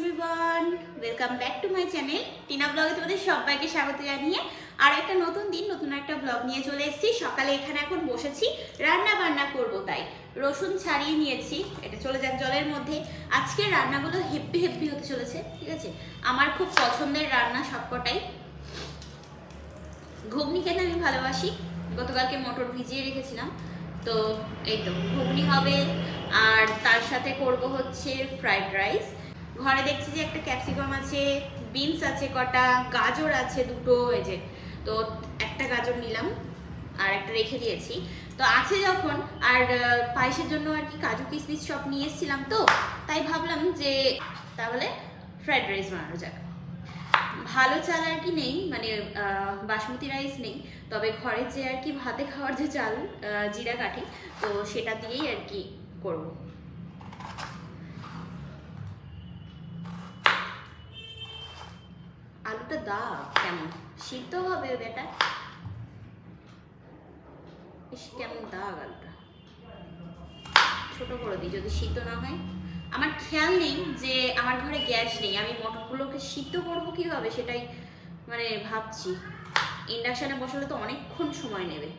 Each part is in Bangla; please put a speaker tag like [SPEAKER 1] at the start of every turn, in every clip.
[SPEAKER 1] Everyone, welcome back to my channel Tina ব্লগে তোমাদের সবাইকে স্বাগত জানিয়ে আর একটা নতুন দিন নতুন একটা ব্লগ নিয়ে চলে এসেছি। সকালে এখানে এখন বসেছি, রান্না বান্না করব, তাই রসুন ছাড়িয়ে নিয়েছি, এটা চলে যাক জলের মধ্যে। আজকে রান্নাগুলো হেভি হেভি হতে চলেছে, ঠিক আছে। আমার খুব পছন্দের রান্না সবকটাই। ঘুগনি খেতে আমি ভালোবাসি, গতকালকে মটর ভিজিয়ে রেখেছিলাম, তো এই তো ঘুগনি হবে। আর তার সাথে করব হচ্ছে ফ্রাইড রাইস। ঘরে দেখছি যে একটা ক্যাপসিকাম আছে, বিনস আছে কটা, গাজর আছে দুটো, এই যে তো একটা গাজর নিলাম আর একটা রেখে দিয়েছি। তো আছে যখন, আর পায়েসের জন্য আর কি কাজু কিশমিশ সব নিয়ে এসেছিলাম, তো তাই ভাবলাম যে তাহলে ফ্রাইড রাইস বানানো যাক। ভালো চাল আর কি নেই, মানে বাসমতি রাইস নেই, তবে ঘরে যে আর কি ভাতে খাওয়ার যে চাল জিরা কাঠি, তো সেটা দিয়েই আর কি করব। আলুটা দাও কেমন সিদ্ধ হবে বেটা, ইস কেমন দাগ আলুটা, ছোট করে দিই যদি সিদ্ধ না হয়। আমার খেয়াল নেই যে আমার ঘরে গ্যাস নেই, আমি মটরগুলোকে সিদ্ধ করবো কিভাবে সেটাই মানে ভাবছি। ইন্ডাকশানে বসালে তো অনেকক্ষণ সময় নেবে।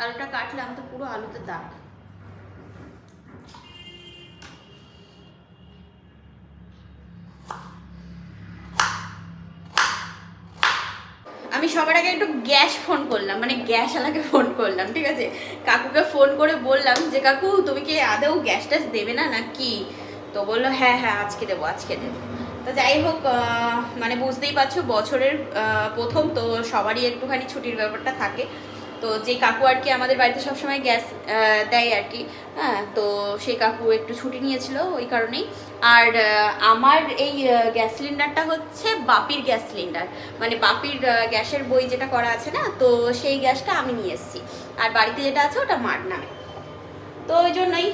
[SPEAKER 1] আলুটা কাটলাম তো পুরো আলুতে দাগ। আমি সবার আগে একটু গ্যাস ফোন করলাম, মানে গ্যাসওয়ালাকে ফোন করলাম, ঠিক আছে। কাকুকে ফোন করে বললাম যে কাকু তুমি কি আদৌ গ্যাস ট্যাস দেবে না নাকি? তো বললো হ্যাঁ হ্যাঁ আজকে দেবো আজকে দেবো। তো যাই হোক, মানে বুঝতেই পারছো বছরের প্রথম তো সবারই একটুখানি ছুটির ব্যাপারটা থাকে। তো যে কাকু আর কি আমাদের বাড়িতে সবসময় গ্যাস দেয় আর কি, হ্যাঁ, তো সেই কাকু একটু ছুটি নিয়েছিল ওই কারণেই। আর আমার এই গ্যাস সিলিন্ডারটা হচ্ছে বাপির গ্যাস সিলিন্ডার, মানে বাপির গ্যাসের বই যেটা করা আছে না, তো সেই গ্যাসটা আমি নিয়ে এসেছি। আর বাড়িতে যেটা আছে ওটা মার নামে, তো ওই জন্যই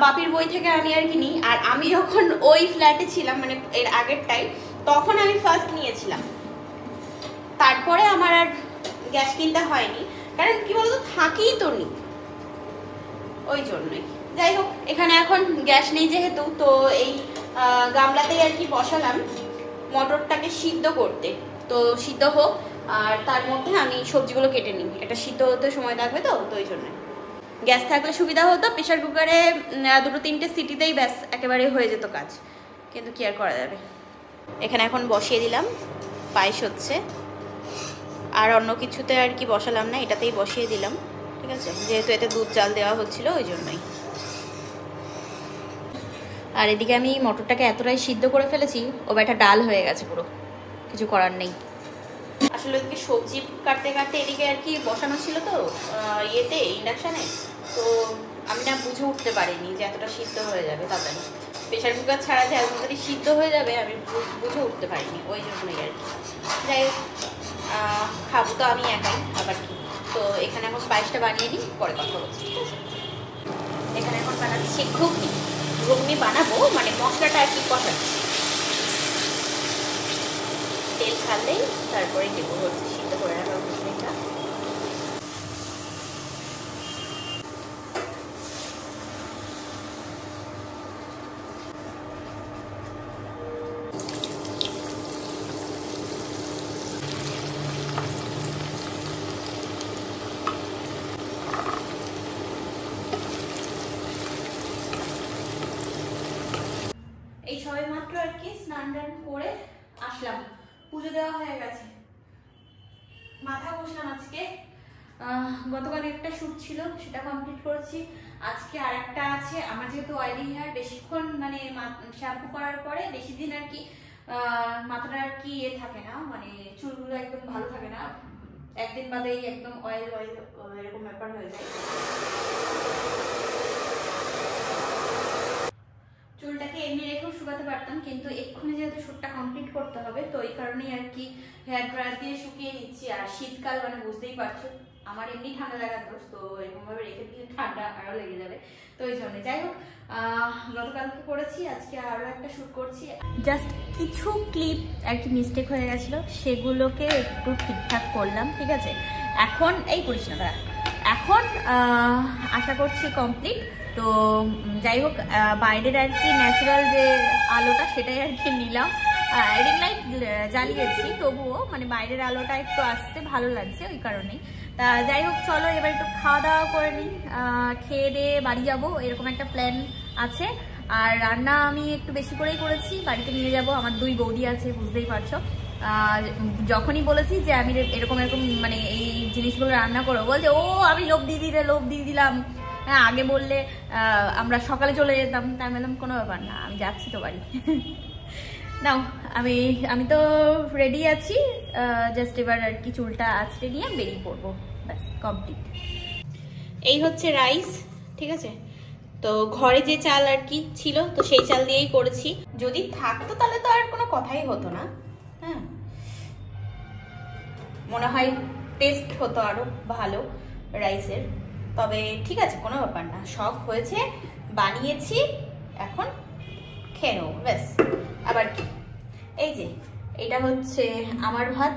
[SPEAKER 1] বাপির বই থেকে আমি আর কি নিই। আর আমি যখন ওই ফ্ল্যাটে ছিলাম, মানে এর আগেরটাই, তখন আমি ফার্স্ট নিয়েছিলাম, তারপরে আমার আর গ্যাস কিনতে হয়নি, কারণ কি বলতো থাকিই তো নি, ওই জন্যই। যাই হোক, এখানে এখন গ্যাস নেই যেহেতু, তো এই গামলাতেই আর কি বসালাম মটরটাকে সিদ্ধ করতে। তো সিদ্ধ হোক, আর তার মধ্যে আমি সবজিগুলো কেটে নিই, এটা সিদ্ধ হতে সময় লাগবে, তো ওই জন্য। গ্যাস থাকলে সুবিধা হতো, প্রেশার কুকারে দুটো তিনটে সিটিতেই ব্যাস একেবারে হয়ে যেত কাজ, কিন্তু কি আর করা যাবে। এখানে এখন বসিয়ে দিলাম, পায়েস হচ্ছে, আর অন্য কিছুতে আর কি বসালাম না, এটাতেই বসিয়ে দিলাম, ঠিক আছে, যেহেতু এতে দুধ জাল দেওয়া হচ্ছিল ওই জন্যই। আর এদিকে আমি মটরটাকে এতটাই সিদ্ধ করে ফেলেছি, ও একটা ডাল হয়ে গেছে পুরো, কিছু করার নেই। আসলে এদিকে সবজি কাটতে কাটতে এদিকে আর কি বসানো ছিল তো ইয়েতে ইন্ডাকশানে, তো আমি না বুঝে উঠতে পারিনি যে এতটা সিদ্ধ হয়ে যাবে তাড়াতাড়ি। প্রেশার কুকার ছাড়া যে এত তাড়াতাড়ি সিদ্ধ হয়ে যাবে আমি বুঝে উঠতে পারিনি, ওই জন্যই আর কি। যাই হোক, খাবো তো আমি একাই, আবার কি। তো এখানে এখন পায়েসটা বানিয়ে নিই, পরে কথা বলছি, ঠিক আছে। এখানে এখন বানাচ্ছি ঘুগনি। ঘুগনি বানাবো মানে মশলাটা আর কি কষাচ্ছি, তেল ছাড়লেই তারপরে দেবো হচ্ছে সিদ্ধ করে রাখা ঘুগনিটা। এই সবে মাত্র আর কি স্নান টান করে আসলাম, পুজো দেওয়া হয়ে গেছে, মাথা বসলাম আজকে। গতকাল একটা শ্যুট ছিল সেটা কমপ্লিট করেছি, আজকে আর একটা আছে। আমার যেহেতু অয়েলি হেয়ার, বেশিক্ষণ মানে শ্যাম্পু করার পরে বেশি দিন আর কি মাথাটা আর কি থাকে না, মানে চুলগুলো একদম ভালো থাকে না, একদিন বাদেই একদম অয়েল অয়েল এরকম ব্যাপার হয়ে যায়। চুলটাকে এমনি রেখেও শুকাতে পারতাম, কিন্তু এক্ষুনি যেহেতু শ্যুটটা কমপ্লিট করতে হবে, তো এই কারণেই আর কি হেয়ার ড্রায়ার দিয়ে শুকিয়ে নিচ্ছি। আর শীতকাল মানে বুঝতেই পারছো, আমার এমনি ঠান্ডা লাগার দোষ, তো এরকমভাবে রেখে দিলে ঠান্ডা আরও লেগে যাবে, তো ওই জন্য। যাই হোক, গতকালকে করেছি, আজকে আরও একটা শ্যুট করছি। জাস্ট কিছু ক্লিপ আর কি মিস্টেক হয়ে গেছিলো, সেগুলোকে একটু ঠিকঠাক করলাম, ঠিক আছে। এখন এই করিস না দাঁড়া, এখন আশা করছি কমপ্লিট। তো যাই হোক, বাইরের আর কি ন্যাচারাল যে আলোটা সেটাই আর কি নিলাম। রিং লাইট জ্বালিয়েছি, তবুও মানে বাইরের আলোটা একটু আসছে, ভালো লাগছে ওই কারণেই। তা যাই হোক, চলো এবার একটু খাওয়া দাওয়া করে নিই, খেয়ে দিয়ে বাড়ি যাবো এরকম একটা প্ল্যান আছে। আর রান্না আমি একটু বেশি করেই করেছি, বাড়িতে নিয়ে যাব, আমার 2 বৌদি আছে বুঝতেই পারছো। যখনই বলেছি যে আমি এরকম এরকম মানে এই জিনিসগুলো রান্না করবো, বলছে ও আমি লোভ দিয়ে দিলাম, হ্যাঁ আগে বললে আমরা সকালে চলে যেতাম। তাই বললাম কোনো ব্যাপার না, আমি যাচ্ছি তো বাড়ি। নাও আমি তো রেডি আছি, জাস্ট এবার আর কি চুলটা আঁচড়ে নিয়ে বেরিয়ে পড়বো, ব্যাস কমপ্লিট। এই হচ্ছে রাইস, ঠিক আছে। তো ঘরে যে চাল আর কি ছিল তো সেই চাল দিয়েই করেছি, যদি থাকতো তাহলে তো আর কোনো কথাই হতো না। হ্যাঁ, মনে হয় টেস্ট হতো আরো ভালো রাইসের, তবে ঠিক আছে কোনো ব্যাপার না, শখ হয়েছে বানিয়েছি, এখন খেয়ে নেবো ব্যাস। আবার কি, এই যে এটা হচ্ছে আমার ভাত,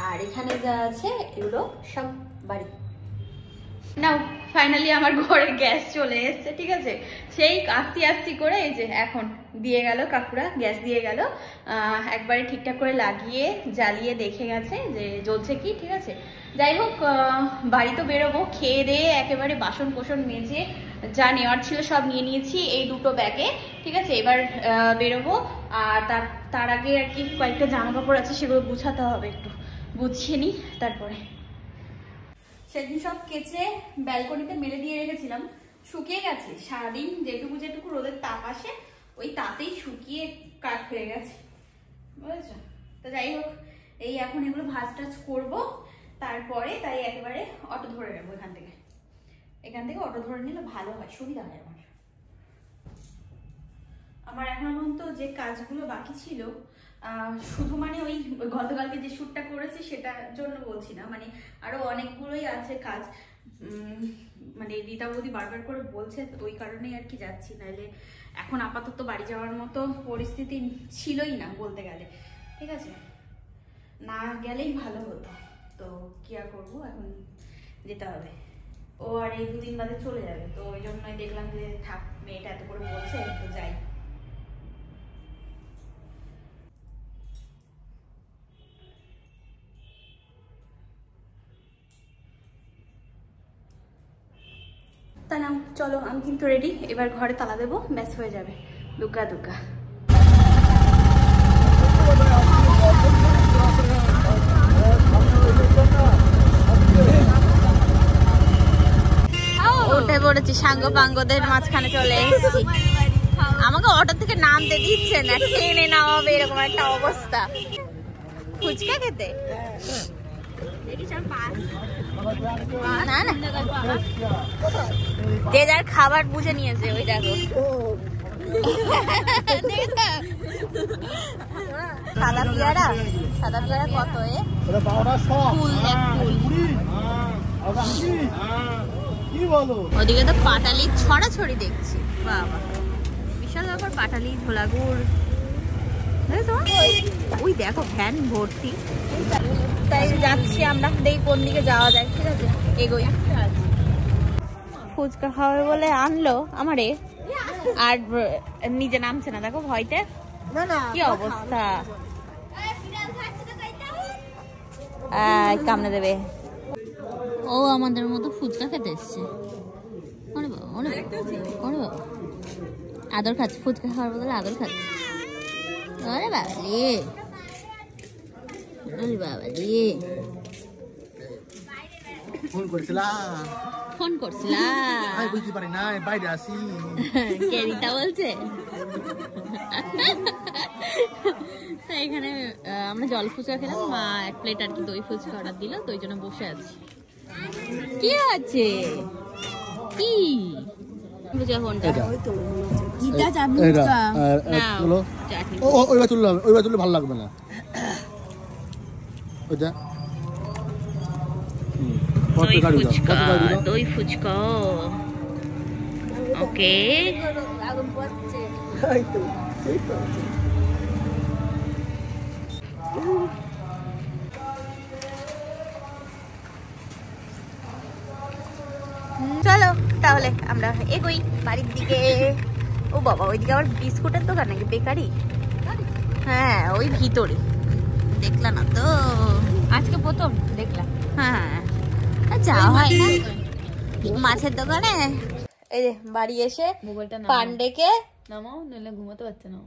[SPEAKER 1] আর এখানে যা আছে এগুলো সব বাড়ি। নাও ফাইনালি আমার ঘরে গ্যাস চলে এসছে, ঠিক আছে। সেই আস্তে করে এই যে এখন দিয়ে গেল, কাকুরা গ্যাস দিয়ে গেল, একবারে ঠিকঠাক করে লাগিয়ে জ্বালিয়ে দেখে গেছে যে জ্বলছে কি, ঠিক আছে। যাই হোক, বাড়ি তো বেরোবো, খেয়ে দিয়ে একেবারে বাসন কোসন মেজে যা নেওয়ার ছিল সব নিয়ে নিয়েছি এই 2টো ব্যাগে, ঠিক আছে। এবার বেরোবো, আর তার আগে আর কি কয়েকটা জামা কাপড় আছে সেগুলো গুছাতে হবে, একটু গুছিয়ে নিই তারপরে। সেদিন সব কেচে ব্যালকনিতে মেলে দিয়ে রেখেছিলাম, শুকিয়ে গেছে। সারাদিন যেটুকু রোদের তাপ আসে ওই তাতেই শুকিয়ে কাঠ হয়ে গেছে, বুঝেছো। তো যাই হোক, এই এখন এগুলো ভাজ টাজ করবো, তারপরে তাই একেবারে অটো ধরে নেবো। এখান থেকে অটো ধরে নিলে ভালো হয়, সুবিধা হয় আমার এখন পর্যন্ত যে কাজগুলো বাকি ছিল, শুধু মানে ওই গতকালকে যে শ্যুটটা করেছি সেটার জন্য বলছি না, মানে আরো অনেকগুলোই আছে কাজ, মানে রীতা বৌদি বারবার করে বলছে, ওই কারণেই আর কি যাচ্ছি। নাহলে এখন আপাতত বাড়ি যাওয়ার মতো পরিস্থিতি ছিলই না বলতে গেলে, ঠিক আছে। না গেলেই ভালো হতো, তো কি আর করবো, এখন যেতে হবে। ও আর এই 2 দিন বাদে চলে যাবে, তো ওই জন্যই দেখলাম যে থাক, মেয়েটা এত করে বলছে তো যাই। তা নাও চলো, আমি কিন্তু রেডি, এবার ঘরে তালা দেবো, ব্যাস হয়ে যাবে, দুগ্গা দুগ্গা। উঠে পড়েছি, সাঙ্গ পাঙ্গদের মাঝখানে চলে এসেছি। আমাকে অটো থেকে নামতে দিচ্ছে না, ট্রেনে নামাবে এরকম একটা অবস্থা। ফুচকা খেতে না না, যে যার খাবার বুঝে নিয়েছে, ওই দেখো সাদা পেয়ারা কত? ফুল দেখ, ফুল। ওদিকে তো পাটালি ছড়াছড়ি দেখছি, বাবা বিশাল ব্যাপার, পাটালি ঝোলাগুড়, ওই দেখো ফ্যান ভর্তি। তাই যাচ্ছি আমরা, দেখি কোন দিকে যাওয়া যায়, ঠিক আছে এগোই। ফুচকা খাবে বলে আনলো আমারে, আর নিজে নামছে না, দেখো ভয়তে কি অবস্থা, কামড়ে দেবে। ও আমাদের মতো ফুচকা খেতে এসছে, আদর খাচ্ছে, ফুচকা খাওয়ার বদলে আদর খাচ্ছে। আরে বাবারে, ফোন করছিলাম আমি বুঝতে পারি না, বাইরে আসি। কে রীতা বলছে? এখানে আমরা জল ফুচকা খেলাম, মা 1 প্লেট আর কি দই ফুচকা অর্ডার দিল, তো ওই জন্য বসে আছি। কি আছে কি ফুচকা কোনটা? গীতা চাটনি ফুচকা না, ওইবার তুললে ভালো লাগবে না, ওইটা দই ফুচকা। ওকে চলো তাহলে আমরা এগোই বাড়ির দিকে। ও বাবা, ওইদিকে আবার বিস্কুটের দোকান নাকি, বেকারি? হ্যাঁ, ওই ভিতরে দেখলা না তো?
[SPEAKER 2] আজকে প্রথম দেখলাম।
[SPEAKER 1] হ্যাঁ, যাওয়া হয় না মাছের দোকানে। এই যে বাড়ি এসে পান্ডেকে
[SPEAKER 2] নামাও, নইলে ঘুমাতে পারছে না।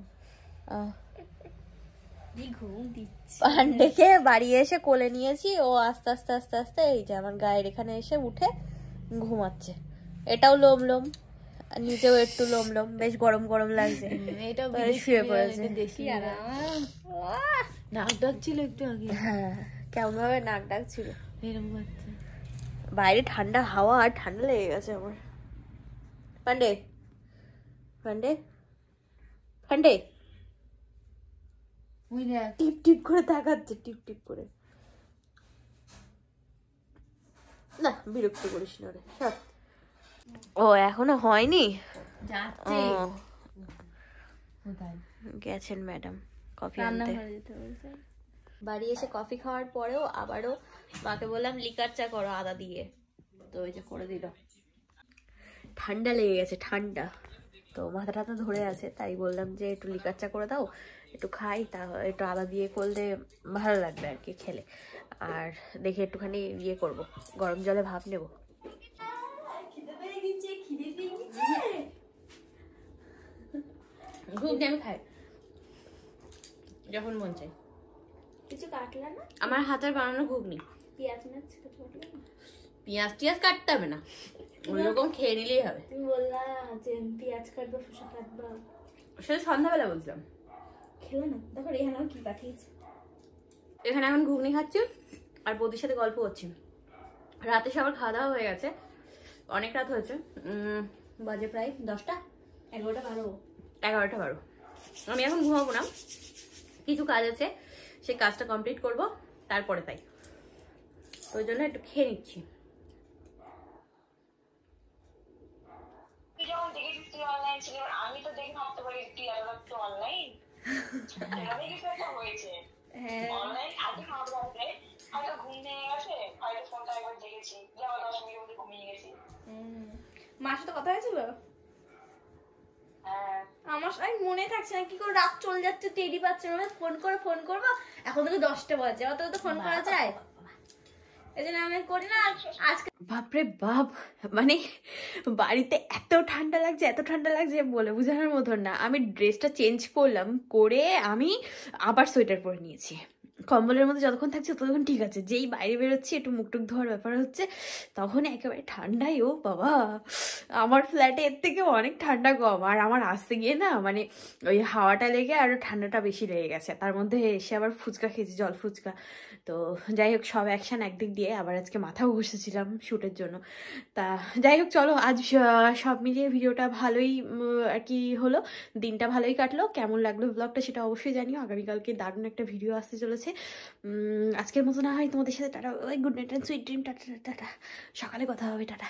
[SPEAKER 1] পান্ডেকে বাড়ি এসে কোলে নিয়েছি, ও আস্তে আস্তে আস্তে আস্তে এই যে আমার গায়ের এখানে এসে উঠে ঘুমাচ্ছে। এটাও লোম লোম, নিচেও একটু লোম লোম, বেশ গরম গরম লাগছে।
[SPEAKER 2] এটাও
[SPEAKER 1] শুয়ে পড়েছে।
[SPEAKER 2] নাক ডাকছিল একটু আগে।
[SPEAKER 1] হ্যাঁ, কেমন ভাবে নাক ডাকছিল।
[SPEAKER 2] এরকম করছে।
[SPEAKER 1] বাইরে ঠান্ডা হাওয়া, আর ঠান্ডা লেগে গেছে আমার। পান্ডে পান্ডে পান্ডে টিপ টিপ করে তাকাচ্ছে, টিপ টিপ করে। না, বিরক্ত করিস না রে, সব। ও এখনো হয়নি, গেছেন ম্যাডাম কফি আনতে। বাড়ি এসে কফি খাওয়ার পরেও আবারও মাকে বললাম লিকার চা করো আদা দিয়ে, তো ওই যে করে দিল। ঠান্ডা লেগে গেছে, ঠান্ডা তো মাথা টাথা ধরে আছে, তাই বললাম যে একটু লিকার চা করে দাও, একটু খাই, তা একটু আদা দিয়ে করলে ভালো লাগবে আর কি খেলে। আর দেখে একটুখানি ইয়ে করবো, গরম জলে ভাপ নেবো। ঘুগনি আমি খাই যখন মন চাই। কিছু কাটলা না? আমার হাতের বানানো ঘুগনি। পেঁয়াজ টিয়াজ কাটতে হবে না, ওইরকম খেয়ে নিলেই হবে। তুমি বললা যে পেঁয়াজ কাটবা, শসা কাটবা, সেটা সন্ধ্যাবেলা বলছিলাম। খেলো না, দেখো রেহানাও কি পাঠিয়েছে। এখানে এখন ঘুগনি খাচ্ছি আর বৌদির সাথে গল্প করছি। রাতে সবার খাওয়া দাওয়া হয়ে গেছে, অনেক রাত হয়েছে, বাজে প্রায় 10টা 11টা 12। আমি এখন ঘুমাবো না, কিছু কাজ আছে, সেই কাজটা কমপ্লিট করব তারপরে, তাই ওই জন্য একটু খেয়ে নিচ্ছি। আমি তো দেখে ভাবতে পারি তুই আর একটু অনলাইন হয়েছে। হ্যাঁ, অনলাইন আগে খাওয়া দাওয়া আমি তো ঘুম নিয়ে গেছে, আমি তো ফোনটা একবার দেখেছি, 10 মিনিটের মধ্যে ঘুমিয়ে গেছি। মার সাথে কথা হয়েছিল? আমার আমি মনে থাকছে না, কি করে রাত চলে যাচ্ছে, টেডি পাচ্ছে না, ফোন করবো, এখন থেকে 10টা বাজে, অত তো ফোন করা যায়, এই জন্য আমি করি না আজকে। বাপরে বাপ, মানে বাড়িতে এত ঠান্ডা লাগছে বলে বোঝানোর মতন না। আমি ড্রেসটা চেঞ্জ করলাম, করে আমি আবার সোয়েটার পরে নিয়েছি। কম্বলের মধ্যে যতক্ষণ থাকছে ততক্ষণ ঠিক আছে, যেই বাইরে বেরোচ্ছি একটু মুখটুক ধোয়ার ব্যাপার হচ্ছে, তখন একেবারে ঠান্ডাই। ও বাবা, আমার ফ্ল্যাটে এর থেকে অনেক ঠান্ডা কম, আর আমার আসতে গিয়ে না মানে ওই হাওয়াটা লেগে আরও ঠান্ডাটা বেশি লেগে গেছে। তার মধ্যে এসে আবার ফুচকা খেয়েছি, জল ফুচকা। তো যাই হোক, সব অ্যাকশান একদিক দিয়ে, আবার আজকে মাথাও ঘষেছিলাম শ্যুটের জন্য। তা যাই হোক, চলো আজ সব মিলিয়ে ভিডিওটা ভালোই আর কি হলো, দিনটা ভালোই কাটলো। কেমন লাগলো ব্লগটা সেটা অবশ্যই জানিও। আগামীকালকে দারুণ একটা ভিডিও আসতে চলেছে। আজকের মতো না হয় তোমাদের সাথে টাটা, ওই good night and sweet dream, tata tata, সকালে কথা হবে, টাটা।